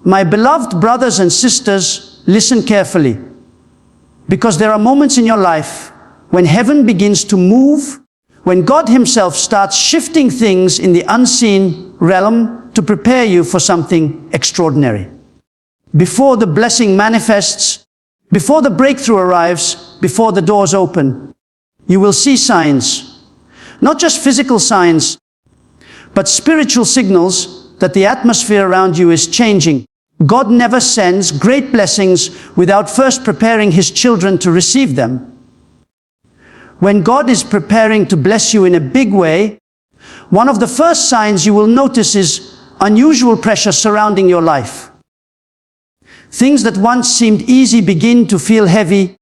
My beloved brothers and sisters, listen carefully, because there are moments in your life when heaven begins to move, when God Himself starts shifting things in the unseen realm to prepare you for something extraordinary. Before the blessing manifests, before the breakthrough arrives, before the doors open, you will see signs, not just physical signs, but spiritual signals that the atmosphere around you is changing. God never sends great blessings without first preparing His children to receive them. When God is preparing to bless you in a big way, one of the first signs you will notice is unusual pressure surrounding your life. Things that once seemed easy begin to feel heavy,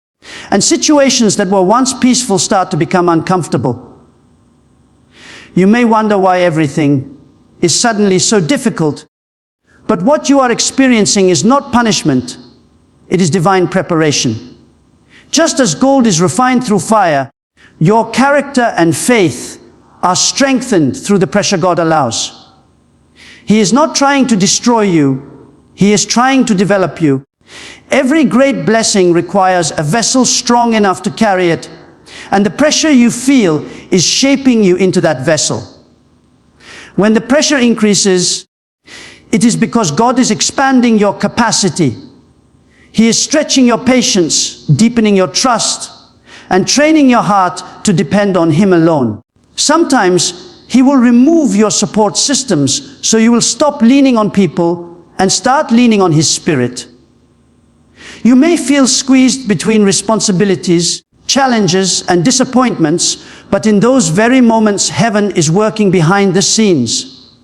and situations that were once peaceful start to become uncomfortable. You may wonder why everything is suddenly so difficult, but what you are experiencing is not punishment, it is divine preparation. Just as gold is refined through fire, your character and faith are strengthened through the pressure God allows. He is not trying to destroy you, He is trying to develop you. Every great blessing requires a vessel strong enough to carry it, and the pressure you feel is shaping you into that vessel. When the pressure increases, it is because God is expanding your capacity. He is stretching your patience, deepening your trust, and training your heart to depend on Him alone. Sometimes He will remove your support systems so you will stop leaning on people and start leaning on His Spirit. You may feel squeezed between responsibilities, challenges, and disappointments, but in those very moments, heaven is working behind the scenes.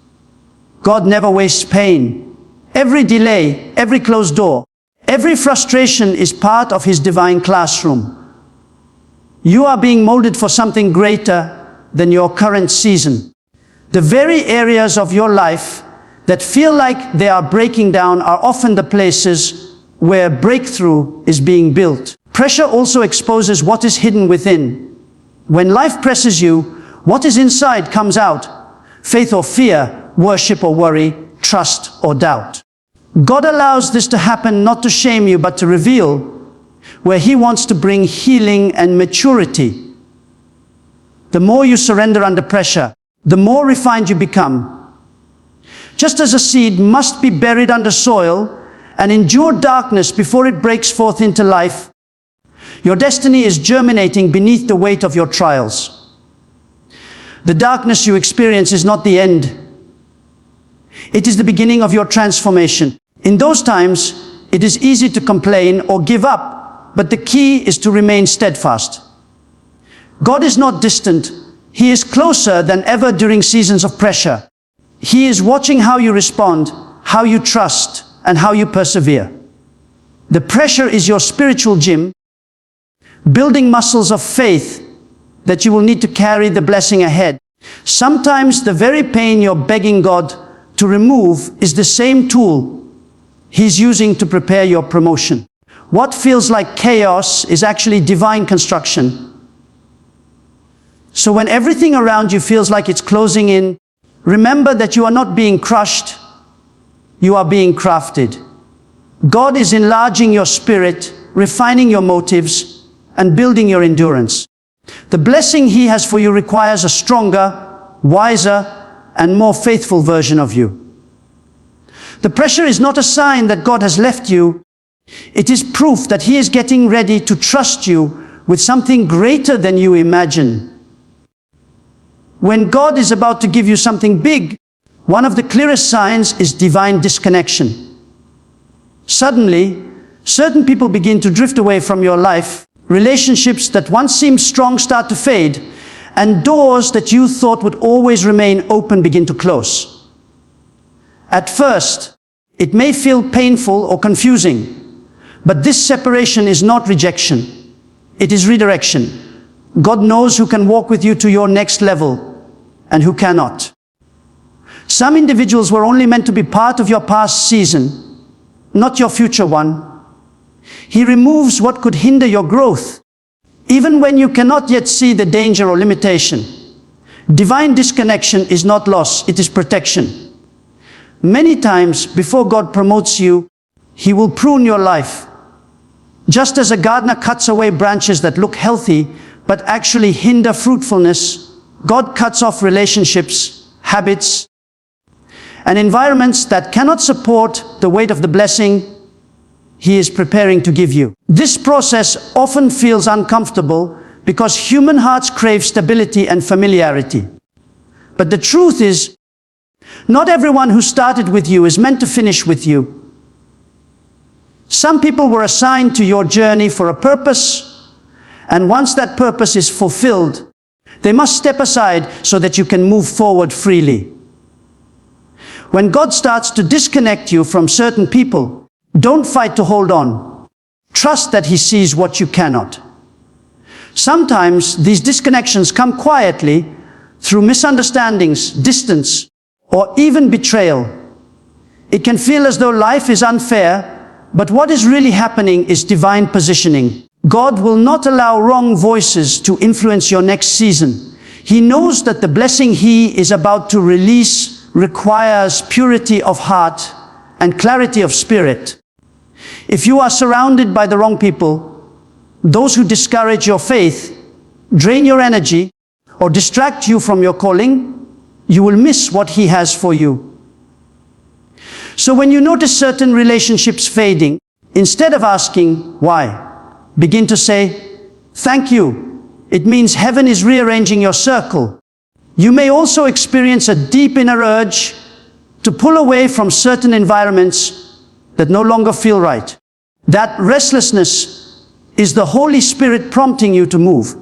God never wastes pain. Every delay, every closed door, every frustration is part of His divine classroom. You are being molded for something greater than your current season. The very areas of your life that feel like they are breaking down are often the places where breakthrough is being built. Pressure also exposes what is hidden within. When life presses you, what is inside comes out. Faith or fear, worship or worry, trust or doubt. God allows this to happen not to shame you, but to reveal where He wants to bring healing and maturity. The more you surrender under pressure, the more refined you become. Just as a seed must be buried under soil and endure darkness before it breaks forth into life, your destiny is germinating beneath the weight of your trials. The darkness you experience is not the end. It is the beginning of your transformation. In those times, it is easy to complain or give up, but the key is to remain steadfast. God is not distant. He is closer than ever during seasons of pressure. He is watching how you respond, how you trust, and how you persevere. The pressure is your spiritual gym, building muscles of faith that you will need to carry the blessing ahead. Sometimes the very pain you're begging God to remove is the same tool He's using to prepare your promotion. What feels like chaos is actually divine construction. So when everything around you feels like it's closing in, remember that you are not being crushed, you are being crafted. God is enlarging your spirit, refining your motives, and building your endurance. The blessing He has for you requires a stronger, wiser, and more faithful version of you. The pressure is not a sign that God has left you. It is proof that He is getting ready to trust you with something greater than you imagine. When God is about to give you something big, one of the clearest signs is divine disconnection. Suddenly, certain people begin to drift away from your life. Relationships that once seemed strong start to fade, and doors that you thought would always remain open begin to close. At first, it may feel painful or confusing. But this separation is not rejection. It is redirection. God knows who can walk with you to your next level and who cannot. Some individuals were only meant to be part of your past season, not your future one. He removes what could hinder your growth, even when you cannot yet see the danger or limitation. Divine disconnection is not loss, it is protection. Many times before God promotes you, He will prune your life. Just as a gardener cuts away branches that look healthy but actually hinder fruitfulness, God cuts off relationships, habits, and environments that cannot support the weight of the blessing He is preparing to give you. This process often feels uncomfortable because human hearts crave stability and familiarity. But the truth is, not everyone who started with you is meant to finish with you. Some people were assigned to your journey for a purpose, and once that purpose is fulfilled, they must step aside so that you can move forward freely. When God starts to disconnect you from certain people, don't fight to hold on. Trust that He sees what you cannot. Sometimes these disconnections come quietly through misunderstandings, distance, or even betrayal. It can feel as though life is unfair, but what is really happening is divine positioning. God will not allow wrong voices to influence your next season. He knows that the blessing He is about to release requires purity of heart and clarity of spirit. If you are surrounded by the wrong people, those who discourage your faith, drain your energy, or distract you from your calling, you will miss what He has for you. So when you notice certain relationships fading, instead of asking why, begin to say, thank you. It means heaven is rearranging your circle. You may also experience a deep inner urge to pull away from certain environments that no longer feel right. That restlessness is the Holy Spirit prompting you to move.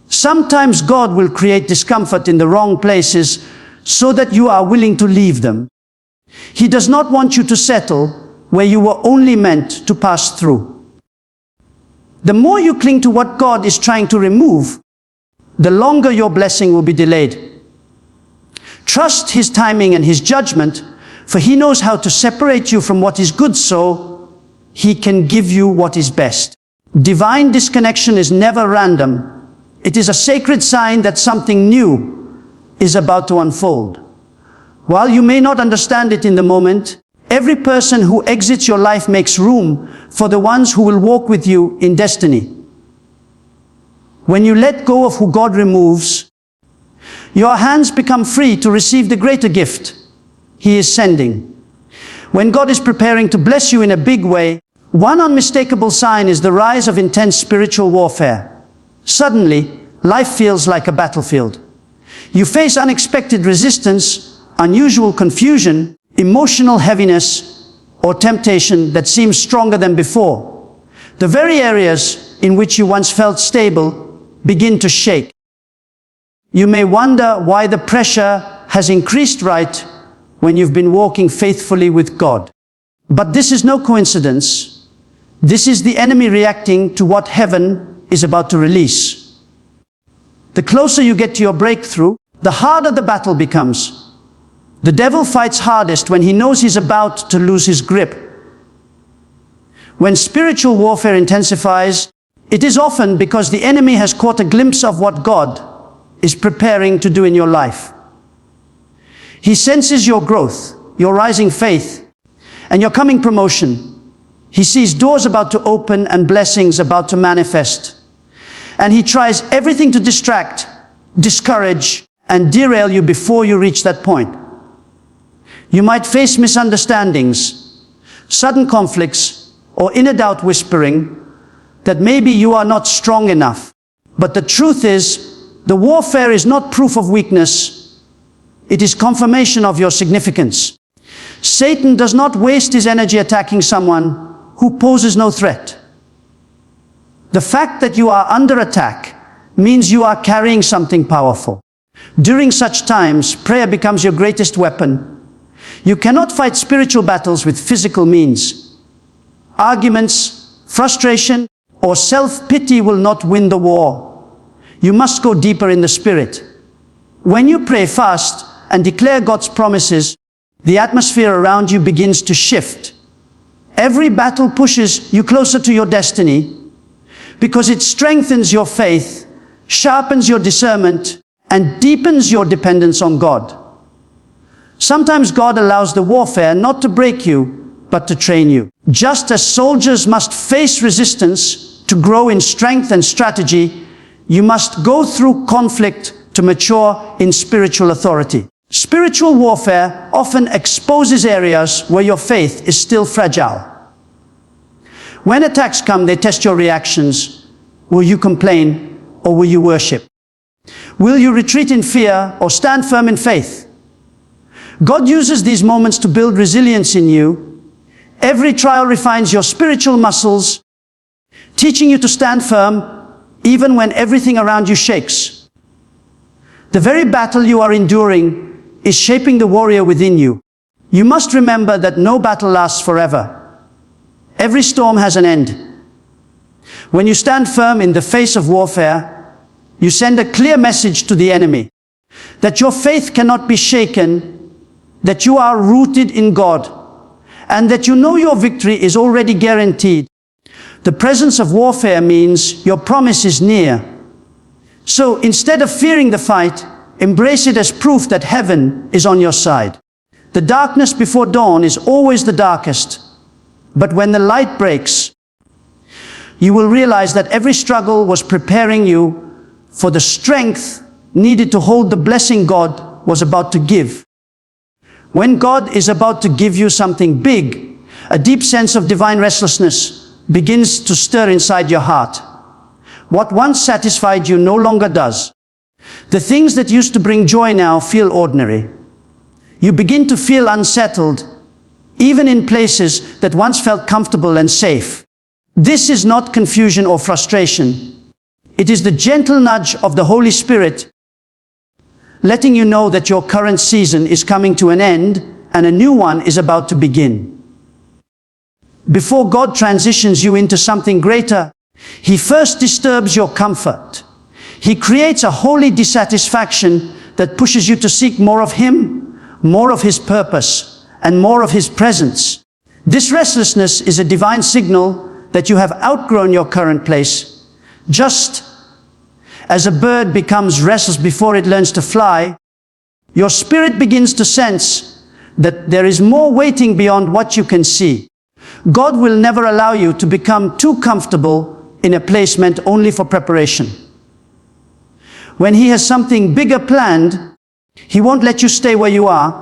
Sometimes God will create discomfort in the wrong places so that you are willing to leave them. He does not want you to settle where you were only meant to pass through. The more you cling to what God is trying to remove, the longer your blessing will be delayed. Trust His timing and His judgment, for He knows how to separate you from what is good so He can give you what is best. Divine disconnection is never random. It is a sacred sign that something new is about to unfold. While you may not understand it in the moment, every person who exits your life makes room for the ones who will walk with you in destiny. When you let go of who God removes, your hands become free to receive the greater gift He is sending. When God is preparing to bless you in a big way, one unmistakable sign is the rise of intense spiritual warfare. Suddenly, life feels like a battlefield. You face unexpected resistance, unusual confusion, emotional heaviness, or temptation that seems stronger than before. The very areas in which you once felt stable begin to shake. You may wonder why the pressure has increased right when you've been walking faithfully with God. But this is no coincidence. This is the enemy reacting to what heaven is about to release. The closer you get to your breakthrough, the harder the battle becomes. The devil fights hardest when he knows he's about to lose his grip. When spiritual warfare intensifies, it is often because the enemy has caught a glimpse of what God is preparing to do in your life. He senses your growth, your rising faith, and your coming promotion. He sees doors about to open and blessings about to manifest. And he tries everything to distract, discourage, and derail you before you reach that point. You might face misunderstandings, sudden conflicts, or inner doubt whispering that maybe you are not strong enough. But the truth is, the warfare is not proof of weakness. It is confirmation of your significance. Satan does not waste his energy attacking someone who poses no threat. The fact that you are under attack means you are carrying something powerful. During such times, prayer becomes your greatest weapon. You cannot fight spiritual battles with physical means. Arguments, frustration, or self-pity will not win the war. You must go deeper in the spirit. When you pray fast and declare God's promises, the atmosphere around you begins to shift. Every battle pushes you closer to your destiny because it strengthens your faith, sharpens your discernment, and deepens your dependence on God. Sometimes God allows the warfare not to break you, but to train you. Just as soldiers must face resistance to grow in strength and strategy, you must go through conflict to mature in spiritual authority. Spiritual warfare often exposes areas where your faith is still fragile. When attacks come, they test your reactions. Will you complain or will you worship? Will you retreat in fear or stand firm in faith? God uses these moments to build resilience in you. Every trial refines your spiritual muscles, teaching you to stand firm even when everything around you shakes. The very battle you are enduring is shaping the warrior within you. You must remember that no battle lasts forever. Every storm has an end. When you stand firm in the face of warfare, you send a clear message to the enemy that your faith cannot be shaken, that you are rooted in God, and that you know your victory is already guaranteed. The presence of warfare means your promise is near. So instead of fearing the fight, embrace it as proof that heaven is on your side. The darkness before dawn is always the darkest, but when the light breaks, you will realize that every struggle was preparing you for the strength needed to hold the blessing God was about to give. When God is about to give you something big, a deep sense of divine restlessness begins to stir inside your heart. What once satisfied you no longer does. The things that used to bring joy now feel ordinary. You begin to feel unsettled, even in places that once felt comfortable and safe. This is not confusion or frustration. It is the gentle nudge of the Holy Spirit, letting you know that your current season is coming to an end and a new one is about to begin. Before God transitions you into something greater, He first disturbs your comfort. He creates a holy dissatisfaction that pushes you to seek more of Him, more of His purpose, and more of His presence. This restlessness is a divine signal that you have outgrown your current place. Just as a bird becomes restless before it learns to fly, your spirit begins to sense that there is more waiting beyond what you can see. God will never allow you to become too comfortable in a place meant only for preparation. When He has something bigger planned, He won't let you stay where you are.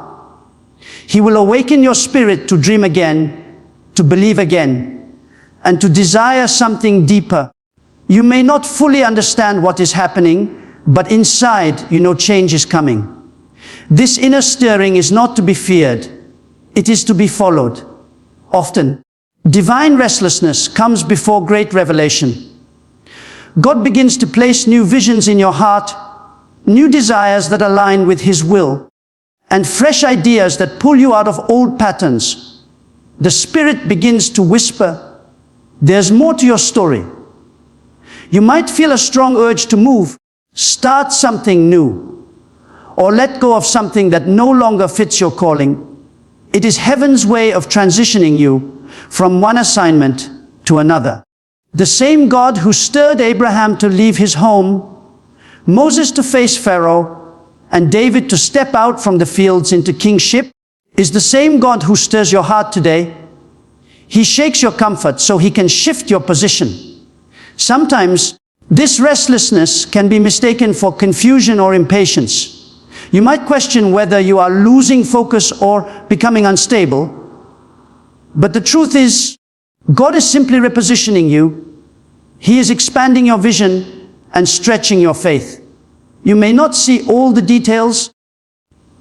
He will awaken your spirit to dream again, to believe again, and to desire something deeper. You may not fully understand what is happening, but inside you know change is coming. This inner stirring is not to be feared. It is to be followed. Often, divine restlessness comes before great revelation. God begins to place new visions in your heart, new desires that align with His will, and fresh ideas that pull you out of old patterns. The Spirit begins to whisper, there's more to your story. You might feel a strong urge to move, start something new, or let go of something that no longer fits your calling. It is heaven's way of transitioning you from one assignment to another. The same God who stirred Abraham to leave his home, Moses to face Pharaoh, and David to step out from the fields into kingship, is the same God who stirs your heart today. He shakes your comfort so He can shift your position. Sometimes, this restlessness can be mistaken for confusion or impatience. You might question whether you are losing focus or becoming unstable. But the truth is, God is simply repositioning you. He is expanding your vision and stretching your faith. You may not see all the details,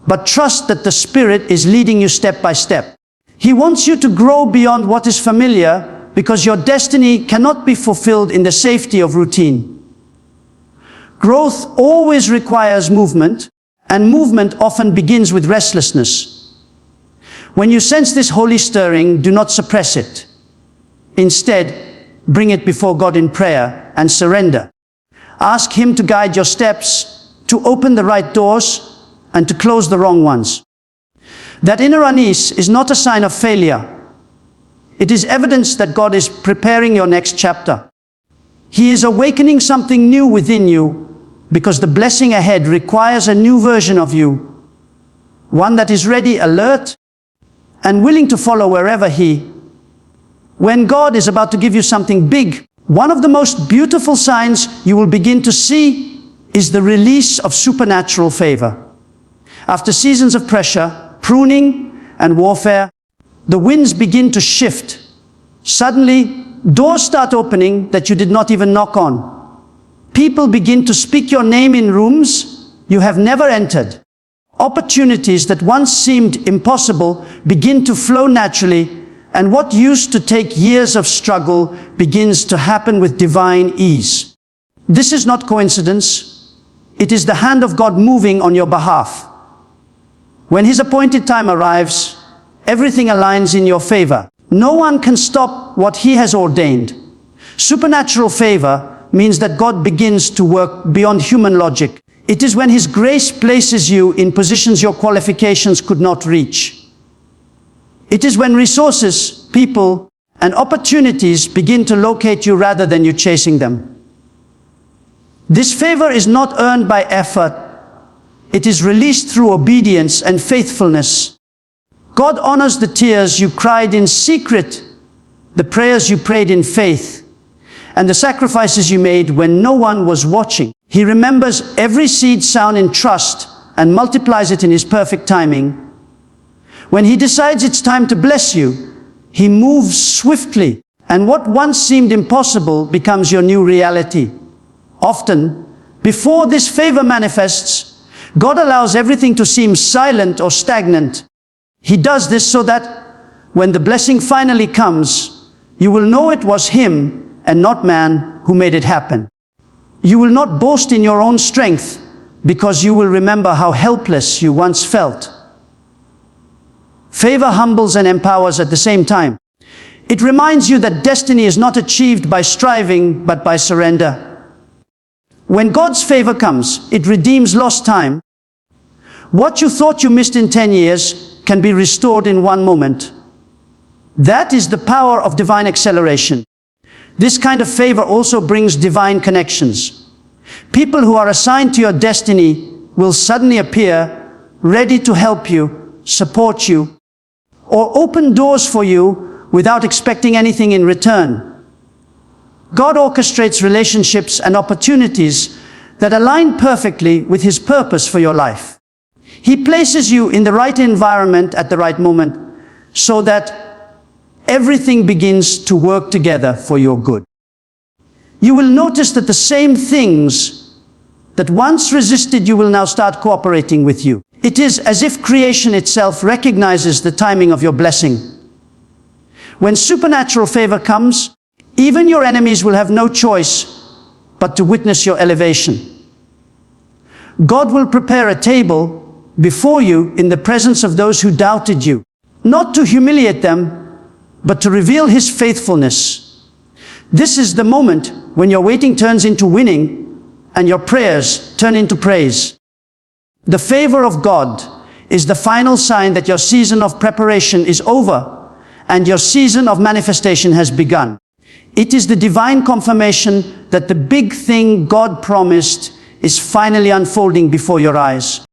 but trust that the Spirit is leading you step by step. He wants you to grow beyond what is familiar, because your destiny cannot be fulfilled in the safety of routine. Growth always requires movement, and movement often begins with restlessness. When you sense this holy stirring, do not suppress it. Instead, bring it before God in prayer and surrender. Ask Him to guide your steps, to open the right doors, and to close the wrong ones. That inner unease is not a sign of failure. It is evidence that God is preparing your next chapter. He is awakening something new within you, because the blessing ahead requires a new version of you, one that is ready, alert, and willing to follow wherever when God is about to give you something big, one of the most beautiful signs you will begin to see is the release of supernatural favor. After seasons of pressure, pruning, and warfare, the winds begin to shift. Suddenly, doors start opening that you did not even knock on. People begin to speak your name in rooms you have never entered. Opportunities that once seemed impossible begin to flow naturally, and what used to take years of struggle begins to happen with divine ease. This is not coincidence. It is the hand of God moving on your behalf. When His appointed time arrives, everything aligns in your favor. No one can stop what He has ordained. Supernatural favor means that God begins to work beyond human logic. It is when His grace places you in positions your qualifications could not reach. It is when resources, people, and opportunities begin to locate you rather than you chasing them. This favor is not earned by effort. It is released through obedience and faithfulness. God honors the tears you cried in secret, the prayers you prayed in faith, and the sacrifices you made when no one was watching. He remembers every seed sown in trust and multiplies it in His perfect timing. When He decides it's time to bless you, He moves swiftly, and what once seemed impossible becomes your new reality. Often, before this favor manifests, God allows everything to seem silent or stagnant. He does this so that when the blessing finally comes, you will know it was Him and not man who made it happen. You will not boast in your own strength because you will remember how helpless you once felt. Favor humbles and empowers at the same time. It reminds you that destiny is not achieved by striving, but by surrender. When God's favor comes, it redeems lost time. What you thought you missed in 10 years can be restored in one moment. That is the power of divine acceleration. This kind of favor also brings divine connections. People who are assigned to your destiny will suddenly appear, ready to help you, support you, or open doors for you without expecting anything in return. God orchestrates relationships and opportunities that align perfectly with His purpose for your life. He places you in the right environment at the right moment so that everything begins to work together for your good. You will notice that the same things that once resisted you will now start cooperating with you. It is as if creation itself recognizes the timing of your blessing. When supernatural favor comes, even your enemies will have no choice but to witness your elevation. God will prepare a table before you in the presence of those who doubted you, not to humiliate them, but to reveal His faithfulness. This is the moment when your waiting turns into winning and your prayers turn into praise. The favor of God is the final sign that your season of preparation is over and your season of manifestation has begun. It is the divine confirmation that the big thing God promised is finally unfolding before your eyes.